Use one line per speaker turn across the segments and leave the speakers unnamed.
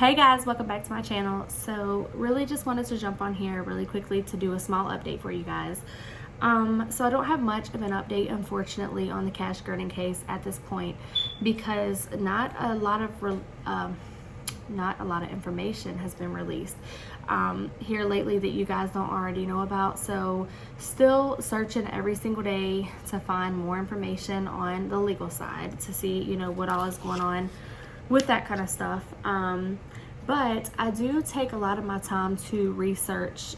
Hey guys, welcome back to my channel. So really just wanted to jump on here really quickly to do a small update for you guys. So I don't have much of an update, unfortunately, on the Cash Gernon case at this point because not a lot of information has been released here lately that you guys don't already know about. So still searching every single day to find more information on the legal side to see, what all is going on with that kind of stuff. But I do take a lot of my time to research,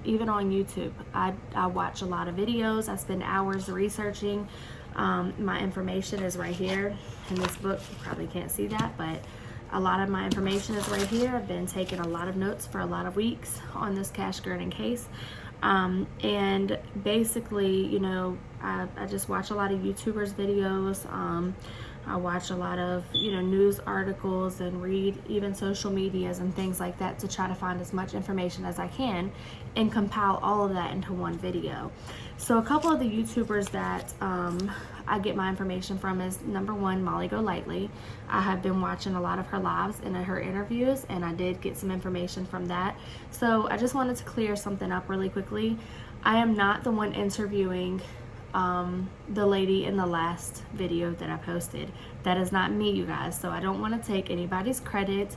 even on YouTube. I watch a lot of videos. I spend hours researching. My information is right here in this book. You probably can't see that, but a lot of my information is right here. I've been taking a lot of notes for a lot of weeks on this Cash Gernon case. And basically, I just watch a lot of YouTubers' videos. I watch a lot of, news articles and read even social medias and things like that to try to find as much information as I can and compile all of that into one video. So a couple of the YouTubers that I get my information from is number one, Molly Golightly. I have been watching a lot of her lives and her interviews, and I did get some information from that. So I just wanted to clear something up really quickly. I am not the one interviewing the lady in the last video that I posted. That is not me, you guys. So I don't want to take anybody's credit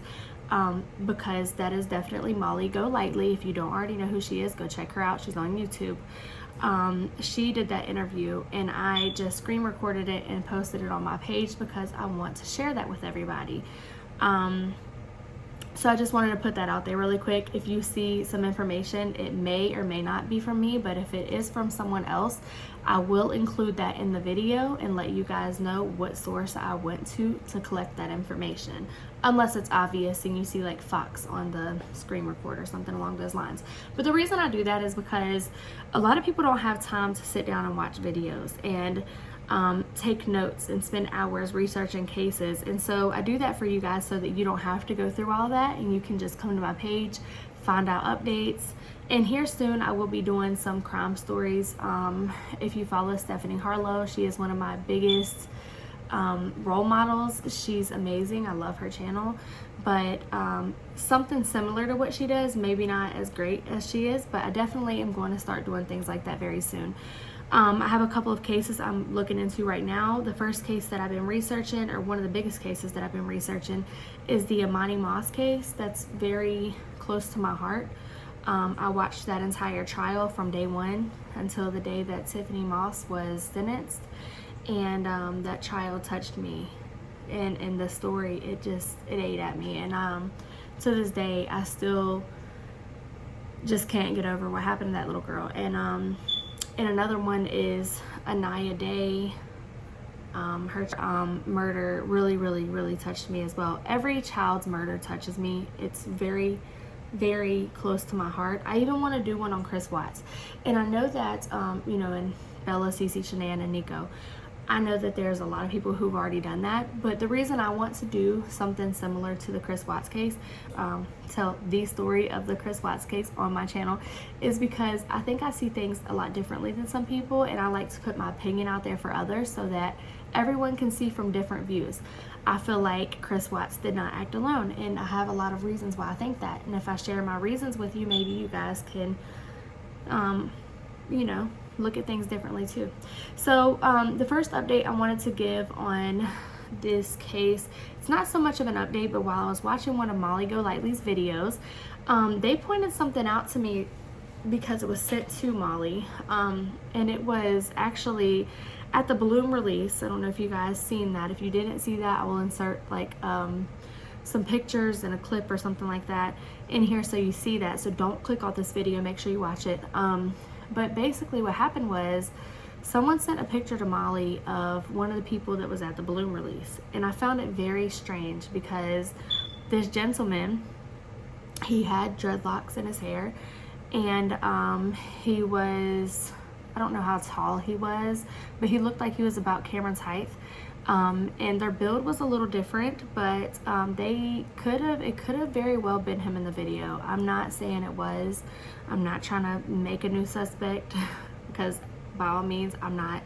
because that is definitely Molly Golightly. If you don't already know who she is, go check her out. She's on YouTube. She did that interview, and I just screen recorded it and posted it on my page because I want to share that with everybody. So I just wanted to put that out there really quick. If you see some information, it may or may not be from me, but if it is from someone else, I will include that in the video and let you guys know what source I went to collect that information. Unless it's obvious and you see like Fox on the screen record or something along those lines. But the reason I do that is because a lot of people don't have time to sit down and watch videos and take notes and spend hours researching cases. And so I do that for you guys so that you don't have to go through all that and you can just come to my page, find out updates. And here soon I will be doing some crime stories. If you follow Stephanie Harlow, she is one of my biggest role models. She's amazing. I love her channel. But something similar to what she does, maybe not as great as she is, but I definitely am going to start doing things like that very soon. I have a couple of cases I'm looking into right now. The first case that I've been researching, or one of the biggest cases that I've been researching, is the Imani Moss case. That's very close to my heart. I watched that entire trial from day one until the day that Tiffany Moss was sentenced, and that trial touched me. And in the story, it ate at me. And to this day, I still just can't get over what happened to that little girl. And another one is Anaya Day. Her murder really touched me as well. Every child's murder touches me. It's very, very close to my heart. I even want to do one on Chris Watts. And I know that, and Bella, Cece, Shanann, and Nico, I know that there's a lot of people who've already done that, but the reason I want to do something similar to the Chris Watts case, tell the story of the Chris Watts case on my channel, is because I think I see things a lot differently than some people, and I like to put my opinion out there for others so that everyone can see from different views. I feel like Chris Watts did not act alone, and I have a lot of reasons why I think that. And if I share my reasons with you, maybe you guys can, look at things differently too. So the first update I wanted to give on this case, it's not so much of an update, but while I was watching one of Molly Golightly's videos, they pointed something out to me because it was sent to Molly, and it was actually at the Bloom release. I don't know if you guys seen that. If you didn't see that, I will insert like some pictures and a clip or something like that in here so you see that. So don't click off this video, make sure you watch it. But basically what happened was someone sent a picture to Molly of one of the people that was at the Bloom release. And I found it very strange because this gentleman, he had dreadlocks in his hair, and he was, I don't know how tall he was, but he looked like he was about Cameron's height. And their build was a little different, but it could have very well been him in the video. I'm not saying it was. I'm not trying to make a new suspect because by all means I'm not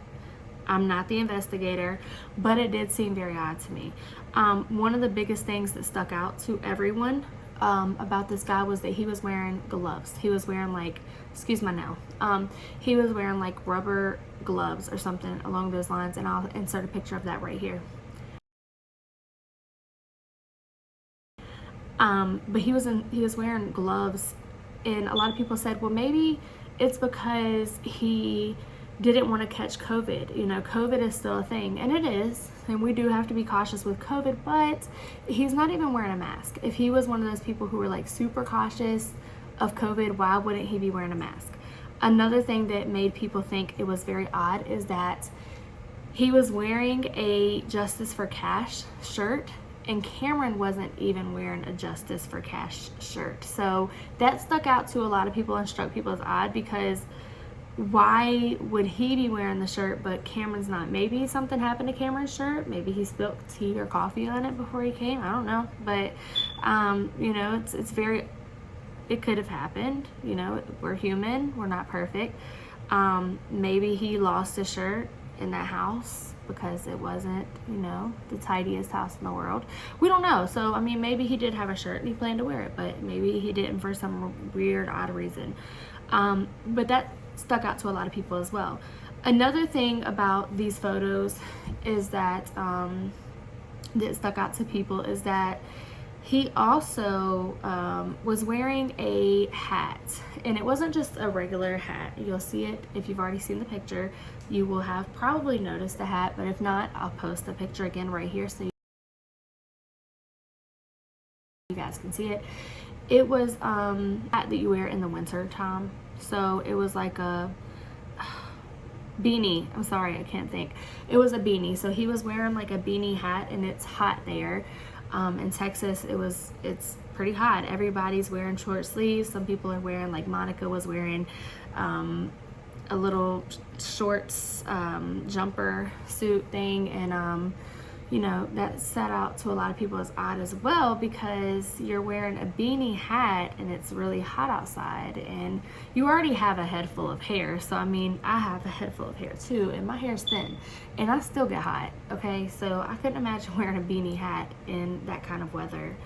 I'm not the investigator, but it did seem very odd to me. One of the biggest things that stuck out to everyone about this guy was that he was wearing gloves. He was wearing like, excuse my nail, he was wearing like rubber gloves or something along those lines, and I'll insert a picture of that right here. But he was wearing gloves, and a lot of people said, well, maybe it's because he didn't want to catch COVID. You know, COVID is still a thing, and it is, and we do have to be cautious with COVID, but he's not even wearing a mask. If he was one of those people who were like super cautious of COVID, why wouldn't he be wearing a mask? Another thing that made people think it was very odd is that he was wearing a Justice for Cash shirt, and Cameron wasn't even wearing a Justice for Cash shirt. So that stuck out to a lot of people and struck people as odd, because why would he be wearing the shirt but Cameron's not? Maybe something happened to Cameron's shirt. Maybe he spilled tea or coffee on it before he came. I don't know. But, you know, it's very, it could have happened. You know, we're human. We're not perfect. Maybe he lost his shirt in that house because it wasn't, you know, the tidiest house in the world. We don't know. So, I mean, maybe he did have a shirt and he planned to wear it, but maybe he didn't for some weird, odd reason. But that stuck out to a lot of people as well. Another thing about these photos is that, that stuck out to people is that he also was wearing a hat, and it wasn't just a regular hat. You'll see it if you've already seen the picture. You will have probably noticed the hat, but if not, I'll post the picture again right here so you guys can see it. It was hat that you wear in the winter time. So it was like a beanie. I'm sorry, I can't think. It was a beanie. So he was wearing like a beanie hat, and it's hot there. In Texas, it's pretty hot. Everybody's wearing short sleeves. Some people are wearing, like Monica was wearing a little shorts jumper suit thing, and you know, that set out to a lot of people as odd as well, because you're wearing a beanie hat and it's really hot outside, and you already have a head full of hair. So I mean, I have a head full of hair too, and my hair's thin and I still get hot. Okay, so I couldn't imagine wearing a beanie hat in that kind of weather.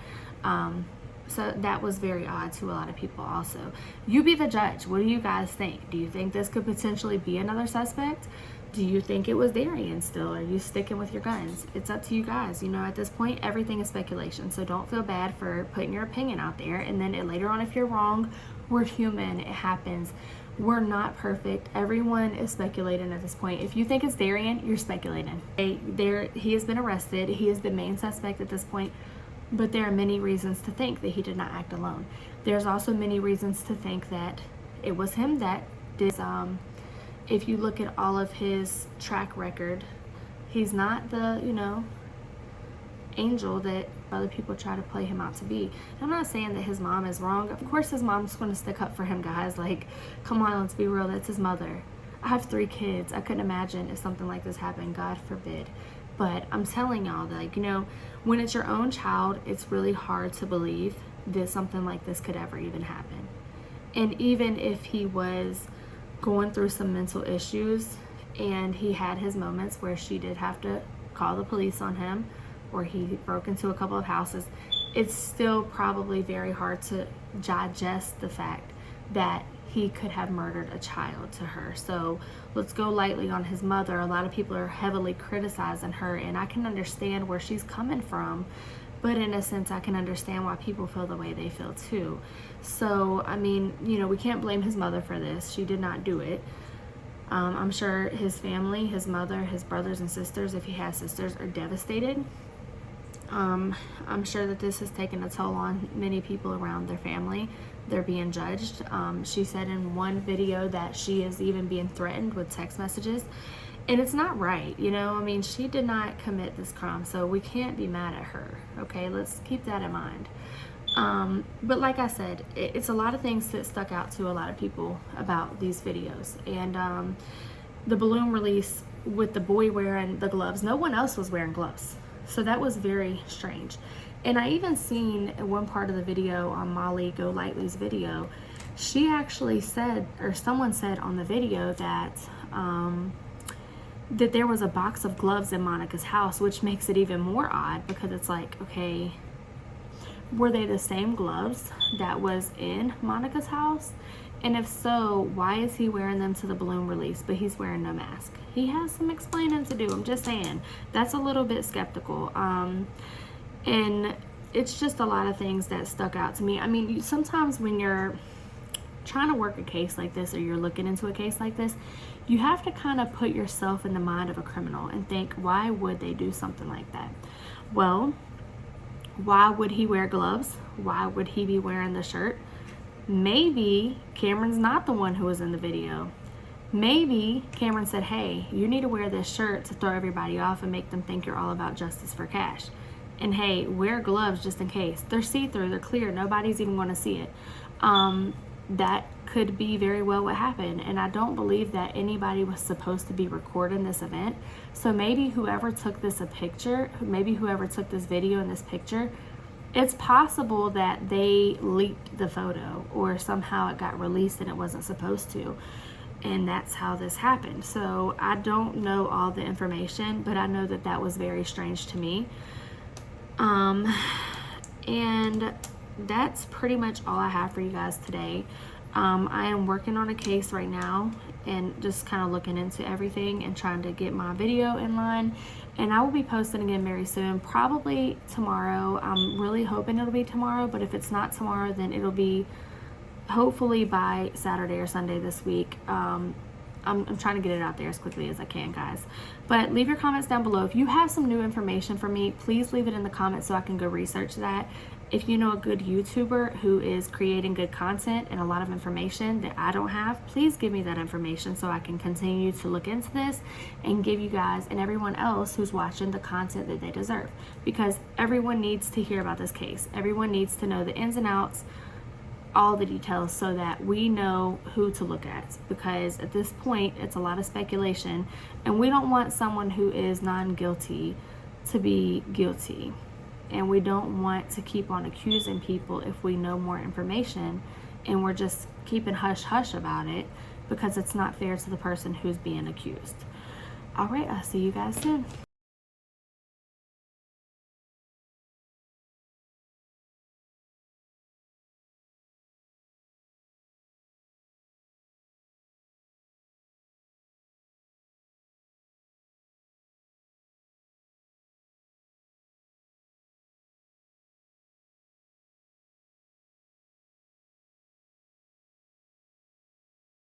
So that was very odd to a lot of people also. You be the judge. What do you guys think? Do you think this could potentially be another suspect? Do you think it was Darian still? Are you sticking with your guns? It's up to you guys. You know, at this point, everything is speculation. So don't feel bad for putting your opinion out there. And then later on, if you're wrong, we're human. It happens. We're not perfect. Everyone is speculating at this point. If you think it's Darian, you're speculating. He has been arrested. He is the main suspect at this point. But there are many reasons to think that he did not act alone. There's also many reasons to think that it was him that did. If you look at all of his track record, he's not the, you know, angel that other people try to play him out to be. I'm not saying that his mom is wrong. Of course his mom's going to stick up for him, guys. Like, come on, let's be real. That's his mother. I have 3 kids. I couldn't imagine if something like this happened. God forbid. But I'm telling y'all that, like, you know, when it's your own child, it's really hard to believe that something like this could ever even happen. And even if he was going through some mental issues and he had his moments where she did have to call the police on him, or he broke into a couple of houses, it's still probably very hard to digest the fact that he could have murdered a child to her. So let's go lightly on his mother. A lot of people are heavily criticizing her, and I can understand where she's coming from, but in a sense I can understand why people feel the way they feel too. So I mean, you know, we can't blame his mother for this. She did not do it. I'm sure his family, his mother, his brothers and sisters, if he has sisters, are devastated. I'm sure that this has taken a toll on many people around their family. They're being judged. She said in one video that she is even being threatened with text messages, and it's not right. You know, I mean, she did not commit this crime, so we can't be mad at her. Okay, let's keep that in mind. But like I said, it's a lot of things that stuck out to a lot of people about these videos. And the balloon release with the boy wearing the gloves, no one else was wearing gloves. So that was very strange. And I even seen one part of the video on Molly Go Lightly's video, she actually said, or someone said on the video that that there was a box of gloves in Monica's house, which makes it even more odd because it's like, okay, were they the same gloves that was in Monica's house? And if so, why is he wearing them to the balloon release, but he's wearing no mask? He has some explaining to do. I'm just saying, that's a little bit skeptical. And it's just a lot of things that stuck out to me. I mean, sometimes when you're trying to work a case like this, or you're looking into a case like this, you have to kind of put yourself in the mind of a criminal and think, why would they do something like that? Well, why would he wear gloves? Why would he be wearing the shirt? Maybe Cameron's not the one who was in the video. Maybe Cameron said, hey, you need to wear this shirt to throw everybody off and make them think you're all about justice for Cash. And hey, wear gloves just in case. They're see-through, they're clear, nobody's even going to see it. That could be very well what happened. And I don't believe that anybody was supposed to be recording this event. So maybe whoever took this maybe whoever took this video and this picture, it's possible that they leaked the photo or somehow it got released and it wasn't supposed to. And that's how this happened. So I don't know all the information, but I know that that was very strange to me. And that's pretty much all I have for you guys today. I am working on a case right now and just kind of looking into everything and trying to get my video in line. And I will be posting again very soon, probably tomorrow. I'm really hoping it'll be tomorrow, but if it's not tomorrow, then it'll be hopefully by Saturday or Sunday this week. I'm trying to get it out there as quickly as I can, guys. But leave your comments down below. If you have some new information for me, please leave it in the comments so I can go research that. If you know a good YouTuber who is creating good content and a lot of information that I don't have, please give me that information so I can continue to look into this and give you guys and everyone else who's watching the content that they deserve. Because everyone needs to hear about this case. Everyone needs to know the ins and outs, all the details, so that we know who to look at. Because at this point, it's a lot of speculation, and we don't want someone who is non-guilty to be guilty. And we don't want to keep on accusing people if we know more information and we're just keeping hush-hush about it, because it's not fair to the person who's being accused. All right, I'll see you guys soon.